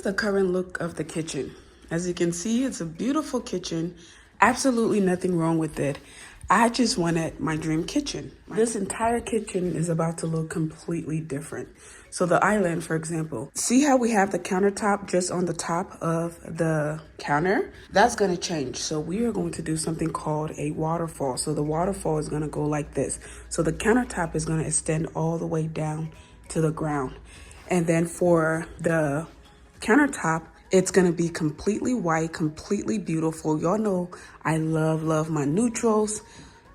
the current look of the kitchen. As you can see, it's a beautiful kitchen. Absolutely nothing wrong with it. I just wanted my dream kitchen. This entire kitchen is about to look completely different. So the island, for example, see how we have the countertop just on the top of the counter? That's gonna change. So we are going to do something called a waterfall. So the waterfall is gonna go like this. So the countertop is gonna extend all the way down to the ground. And then for the countertop, it's gonna be completely white, completely beautiful. Y'all know I love my neutrals.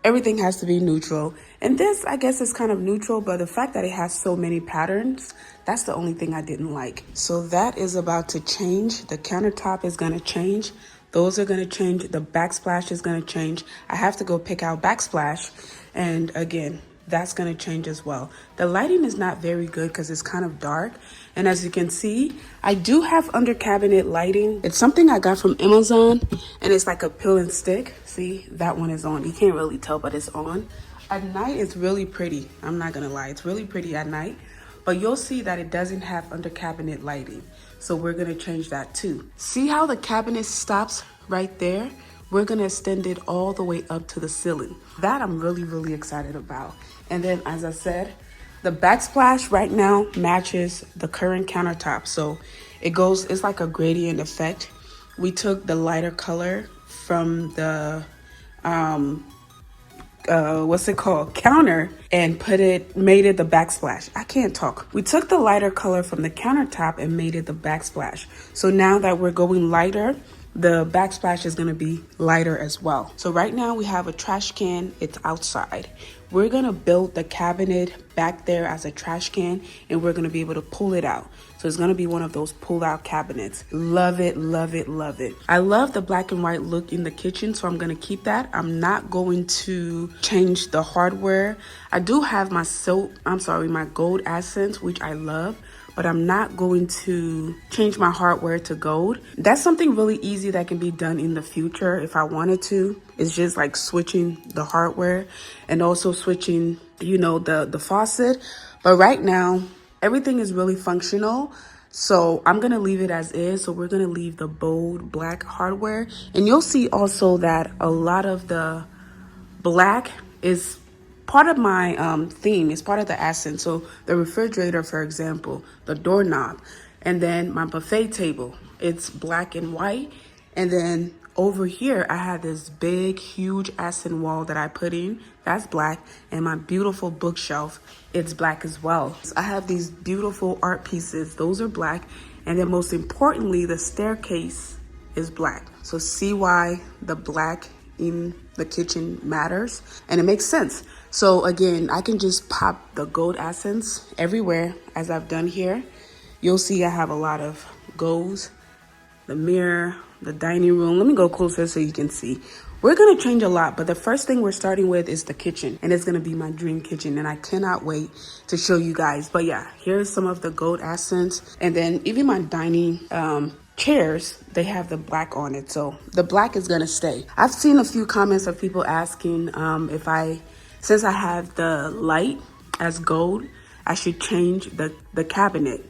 Everything has to be neutral. And this, I guess, is kind of neutral, but the fact that it has so many patterns, that's the only thing I didn't like. So that is about to change. The countertop is gonna change. Those are gonna change. The backsplash is gonna change. I have to go pick out backsplash. And again, that's gonna change as well. The lighting is not very good because it's kind of dark. And as you can see, I do have under cabinet lighting. It's something I got from Amazon, and it's like a pill and stick. See, that one is on. You can't really tell, but it's on. At night, it's really pretty. I'm not gonna lie, it's really pretty at night. But you'll see that it doesn't have under cabinet lighting. So we're gonna change that too. See how the cabinet stops right there? We're gonna extend it all the way up to the ceiling. That I'm really excited about. And then, as I said, the backsplash right now matches the current countertop. So it's like a gradient effect. We took the lighter color from the, counter, and made it the backsplash. I can't talk. We took the lighter color from the countertop and made it the backsplash. So now that we're going lighter, the backsplash is gonna be lighter as well. So right now we have a trash can, it's outside. We're gonna build the cabinet back there as a trash can, and we're gonna be able to pull it out. So it's gonna be one of those pull out cabinets. Love it. I love the black and white look in the kitchen, so I'm gonna keep that. I'm not going to change the hardware. I do have my my gold accents, which I love, but I'm not going to change my hardware to gold. That's something really easy that can be done in the future if I wanted to. It's just like switching the hardware and also switching, the faucet. But right now, everything is really functional. So I'm gonna leave it as is. So we're gonna leave the bold black hardware. And you'll see also that a lot of the black is part of my theme. It's part of the accent. So the refrigerator, for example, the doorknob, and then my buffet table, it's black and white. And then over here, I had this big, huge accent wall that I put in. That's black. And my beautiful bookshelf, it's black as well. So I have these beautiful art pieces. Those are black. And then most importantly, the staircase is black. So see why the black in the kitchen matters, and it makes sense. So again, I can just pop the gold accents everywhere as I've done here. You'll see I have a lot of golds, the mirror, the dining room. Let me go closer so you can see. We're gonna change a lot, but the first thing we're starting with is the kitchen, and it's gonna be my dream kitchen, and I cannot wait to show you guys. But yeah, here's some of the gold accents, and then even my dining chairs, they have the black on it, so the black is gonna stay. I've seen a few comments of people asking since I have the light as gold, I should change the cabinet,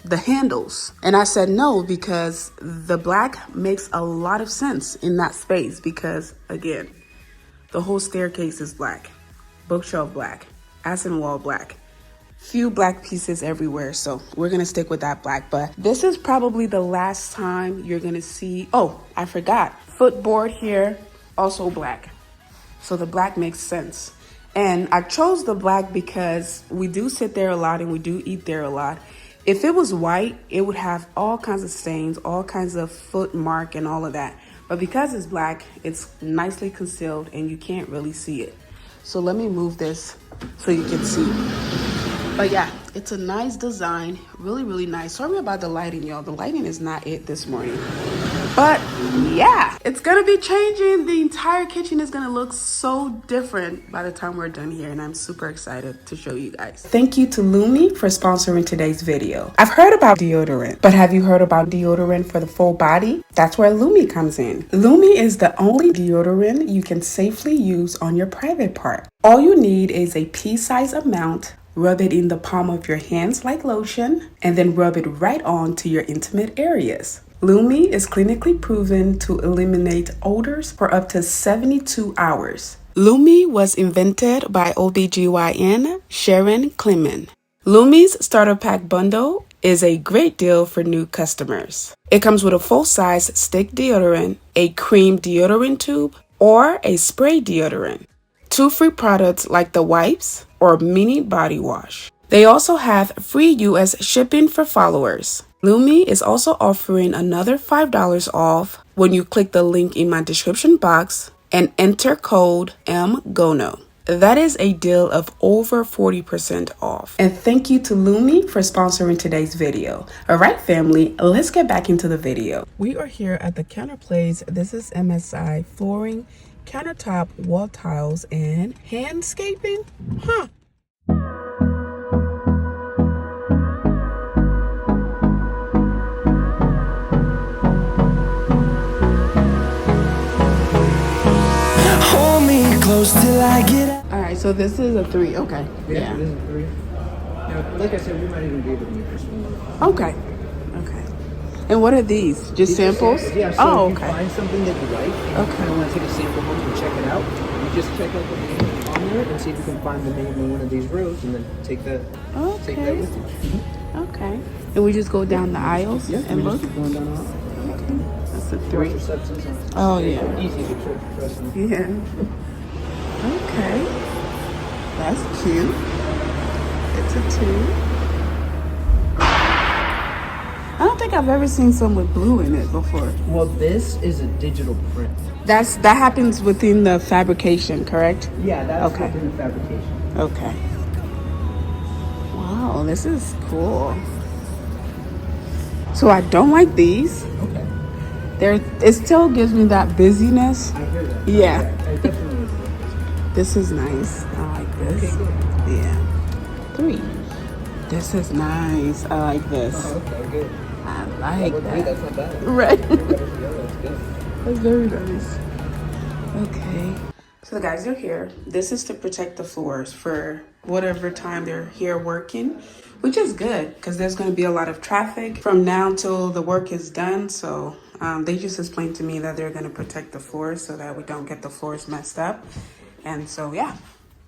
the handles. And I said no, because the black makes a lot of sense in that space, because again, the whole staircase is black, bookshelf black, accent wall black, few black pieces everywhere. So we're gonna stick with that black. But this is probably the last time you're gonna see, oh, I forgot, footboard here, also black. So the black makes sense. And I chose the black because we do sit there a lot and we do eat there a lot. If it was white, it would have all kinds of stains, all kinds of foot mark and all of that. But because it's black, it's nicely concealed and you can't really see it. So let me move this so you can see. But yeah, it's a nice design, really nice. Sorry about the lighting, y'all. The lighting is not it this morning. But yeah, it's gonna be changing. The entire kitchen is gonna look so different by the time we're done here, and I'm super excited to show you guys. Thank you to Lumi for sponsoring today's video. I've heard about deodorant, but have you heard about deodorant for the full body? That's where Lumi comes in. Lumi is the only deodorant you can safely use on your private part. All you need is a pea-size amount Rub it in the palm of your hands like lotion, and then rub it right on to your intimate areas. Lumi is clinically proven to eliminate odors for up to 72 hours. Lumi was invented by OBGYN Sharon Clement. Lumi's starter pack bundle is a great deal for new customers. It comes with a full-size stick deodorant, a cream deodorant tube, or a spray deodorant. 2 free products like the wipes or mini body wash. They also have free US shipping for followers. Lumi is also offering another $5 off when you click the link in my description box and enter code MGONO. That is a deal of over 40% off. And thank you to Lumi for sponsoring today's video. All right, family, let's get back into the video. We are here at the Counter Place. This is MSI flooring, countertop, wall tiles, and handscaping. Close till I get out. All right, so this is a 3. Okay. Yeah. This is 3. Now, like I said, we might even be able to make this one. Okay. Okay. And what are these? Just samples? Yeah. So oh, if okay. you find something that you like, and you kind of want to take a sample home and check it out, you just check out the name on there and see if you can find the name in one of these rows, and then take that with you. Okay. And we just go down the aisles and look. Keep going down the aisle. Okay. That's a 3. Oh yeah. Easy to trust me. Yeah. Okay. That's cute. It's a 2. I don't think I've ever seen some with blue in it before. Well, this is a digital print. That happens within the fabrication, correct? Yeah, that's within the fabrication. Okay. Wow, this is cool. So I don't like these. Okay. It still gives me that busyness. I hear that. Yeah. It definitely is. This is nice. I like this. Okay, good. Yeah. 3. This is nice. I like this. Oh, okay, good. I like that. That's not bad. Right. That's good. That's very nice. Okay. So the guys are here. This is to protect the floors for whatever time they're here working, which is good because there's going to be a lot of traffic from now till the work is done. So they just explained to me that they're going to protect the floors so that we don't get the floors messed up. And so, yeah.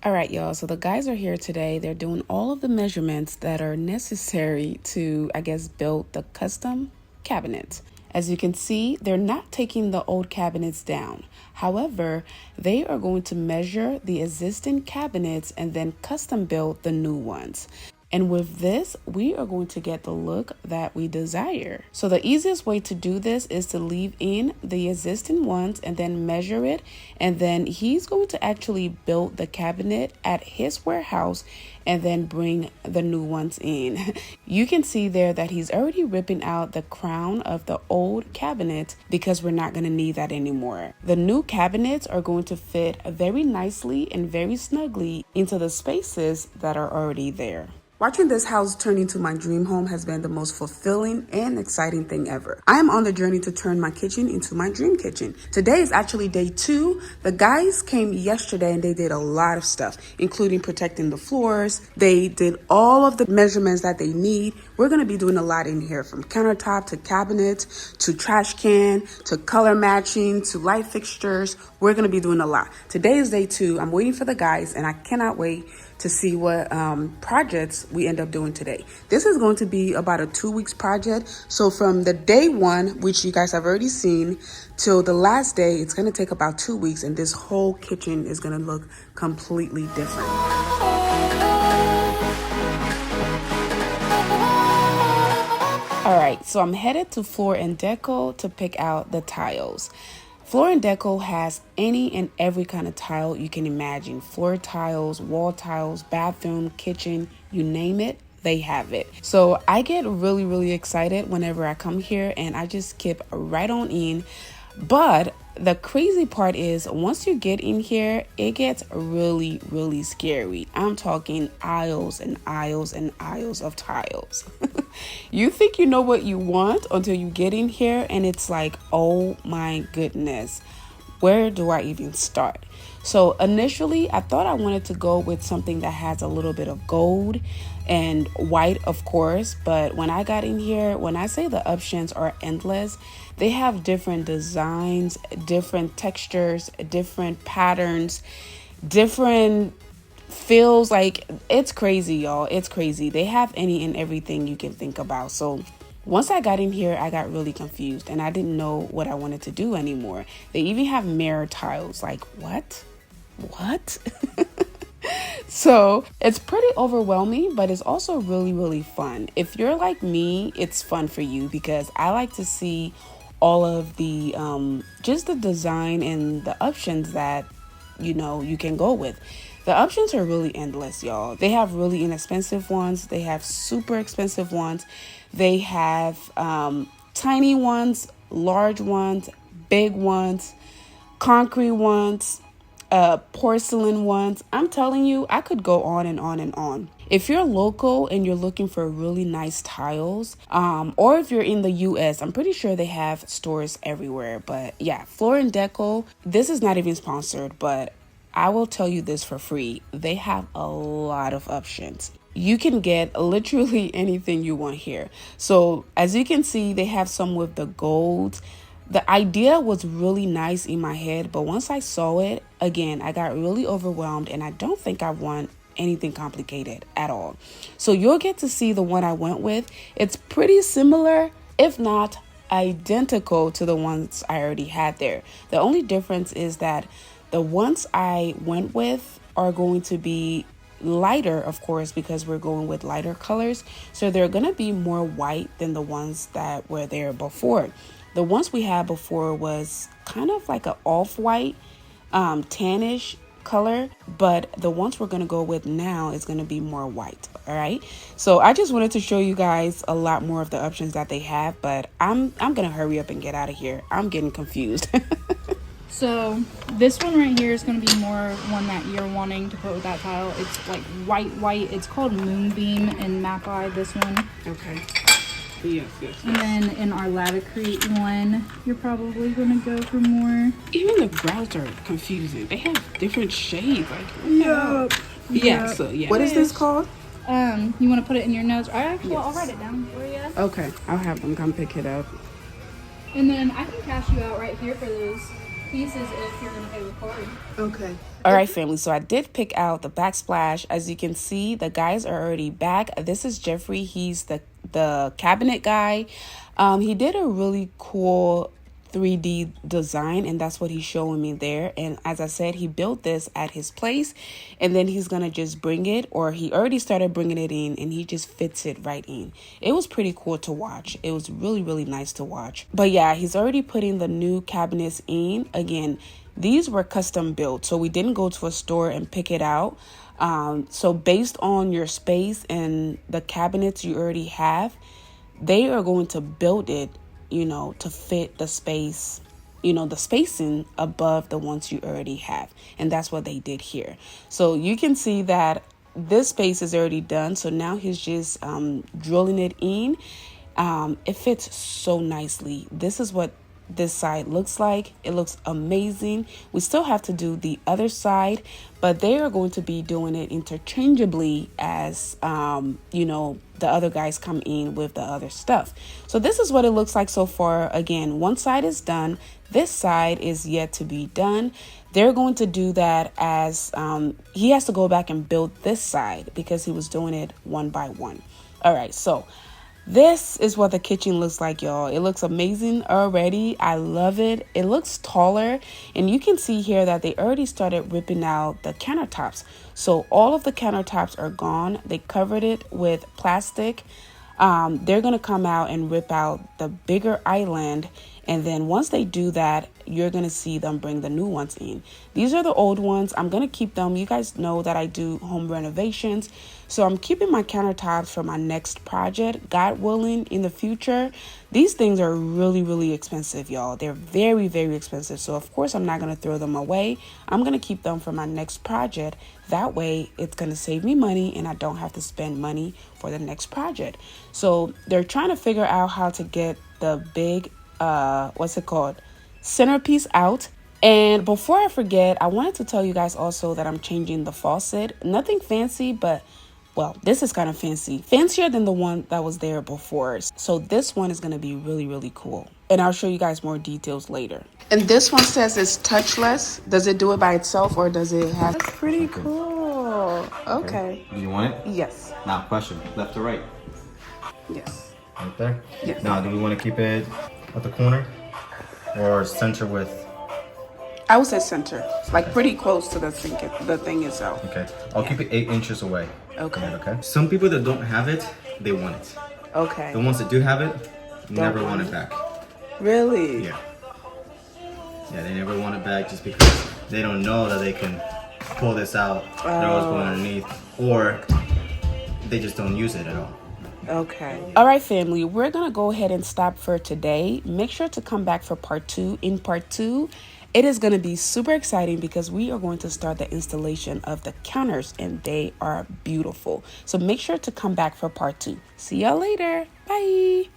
All right, y'all. So the guys are here today. They're doing all of the measurements that are necessary to, I guess, build the custom cabinet. As you can see, they're not taking the old cabinets down. However, they are going to measure the existing cabinets and then custom build the new ones. And with this, we are going to get the look that we desire. So the easiest way to do this is to leave in the existing ones and then measure it. And then he's going to actually build the cabinet at his warehouse and then bring the new ones in. You can see there that he's already ripping out the crown of the old cabinet because we're not going to need that anymore. The new cabinets are going to fit very nicely and very snugly into the spaces that are already there. Watching this house turn into my dream home has been the most fulfilling and exciting thing ever. I am on the journey to turn my kitchen into my dream kitchen. Today is actually day 2. The guys came yesterday and they did a lot of stuff, including protecting the floors. They did all of the measurements that they need. We're going to be doing a lot in here, from countertop to cabinets to trash can to color matching to light fixtures. We're going to be doing a lot. Today is day 2. I'm waiting for the guys and I cannot wait to see what projects we end up doing today. This is going to be about a 2 weeks project. So from the day 1, which you guys have already seen, till the last day, it's gonna take about 2 weeks, and this whole kitchen is gonna look completely different. All right, so I'm headed to Floor and Decor to pick out the tiles. Floor and Decor has any and every kind of tile you can imagine. Floor tiles, wall tiles, bathroom, kitchen, you name it, they have it. So I get really, really excited whenever I come here and I just skip right on in. But the crazy part is once you get in here, it gets really, really scary. I'm talking aisles and aisles and aisles of tiles. You think you know what you want until you get in here and it's like, oh my goodness. where do I even start? So initially I thought I wanted to go with something that has a little bit of gold and white, of course, but when I got in here, when I say the options are endless, they have different designs, different textures, different patterns, different feels. Like, it's crazy, y'all. It's crazy. They have any and everything you can think about. So once I got in here, I got really confused and I didn't know what I wanted to do anymore. They even have mirror tiles. Like, what? So it's pretty overwhelming, but it's also really, really fun. If you're like me, it's fun for you because I like to see all of the just the design and the options that you can go with. The options are really endless, y'all. They have really inexpensive ones, they have super expensive ones, they have tiny ones, large ones, big ones, concrete ones, porcelain ones. I'm telling you, I could go on and on and on. If you're local and you're looking for really nice tiles, or if you're in the US, I'm pretty sure they have stores everywhere. But yeah, Floor & Decor, this is not even sponsored, but I will tell you this for free. They have a lot of options. You can get literally anything you want here. So as you can see, they have some with the gold. The idea was really nice in my head, but once I saw it, again, I got really overwhelmed and I don't think I want anything complicated at all. So you'll get to see the one I went with. It's pretty similar, if not identical to the ones I already had there. The only difference is that the ones I went with are going to be lighter, of course, because we're going with lighter colors. So they're going to be more white than the ones that were there before. The ones we had before was kind of like an off-white, tannish color, but the ones we're going to go with now is going to be more white. All right, so I just wanted to show you guys a lot more of the options that they have, but I'm gonna hurry up and get out of here. I'm getting confused. So this one right here is going to be more one that you're wanting to put with that tile. It's like white. It's called Moonbeam and Map Eye, this one. Okay. Yes. And then in our Latacrete one, you're probably going to go for more. Even the brows are confusing. They have different shades. Like, yeah. So yeah. What is this called? You want to put it in your notes? I'll write it down for you. Okay, I'll have them come pick it up. And then I can cash you out right here for those pieces if you're gonna pay with card. Okay. All right, family, so I did pick out the backsplash. As you can see, the guys are already back. This is Jeffrey. He's the cabinet guy. He did a really cool 3D design, and that's what he's showing me there. And as I said, he built this at his place, and then he's gonna just bring it, or he already started bringing it in, and he just fits it right in. It was pretty cool to watch. It was really, really nice to watch. But yeah, he's already putting the new cabinets in. Again, these were custom built, so we didn't go to a store and pick it out. So based on your space and the cabinets you already have, they are going to build it, to fit the space, the spacing above the ones you already have. And that's what they did here. So you can see that this space is already done. So now he's just drilling it in. It fits so nicely. This is what this side looks like. It looks amazing. We still have to do the other side, but they are going to be doing it interchangeably as the other guys come in with the other stuff. So this is what it looks like so far. Again, one side is done, this side is yet to be done. They're going to do that as he has to go back and build this side because he was doing it one by one. All right, so this is what the kitchen looks like, y'all. It looks amazing already. I love it. It looks taller, and you can see here that they already started ripping out the countertops. So all of the countertops are gone. They covered it with plastic. They're gonna come out and rip out the bigger island, and then once they do that, you're gonna see them bring the new ones in. These are the old ones. I'm gonna keep them. You guys know that I do home renovations, so I'm keeping my countertops for my next project, God willing, in the future. These things are really, really expensive, y'all. They're very, very expensive. So of course I'm not gonna throw them away. I'm gonna keep them for my next project. That way it's gonna save me money and I don't have to spend money for the next project. So they're trying to figure out how to get the big centerpiece out. And before I forget, I wanted to tell you guys also that I'm changing the faucet. Nothing fancy, but well, this is kind of fancy. Fancier than the one that was there before. So this one is going to be really, really cool. And I'll show you guys more details later. And this one says it's touchless. Does it do it by itself or does it have... That's pretty cool. Okay. Do you want it? Yes. Now, question, left or right? Yes. Right there? Yes. Now, do we want to keep it at the corner or center with? I would say center. Like pretty close to the thing itself. Okay. I'll keep it 8 inches away. Okay. Okay. Some people that don't have it, they want it. Okay. The ones that do have it, never want it back. Really? Yeah. Yeah, they never want it back just because they don't know that they can pull this out. They're always going underneath, or they just don't use it at all. Okay. All right, family, we're going to go ahead and stop for today. Make sure to come back for part 2. In part 2, it is going to be super exciting because we are going to start the installation of the counters and they are beautiful. So make sure to come back for part 2. See y'all later. Bye.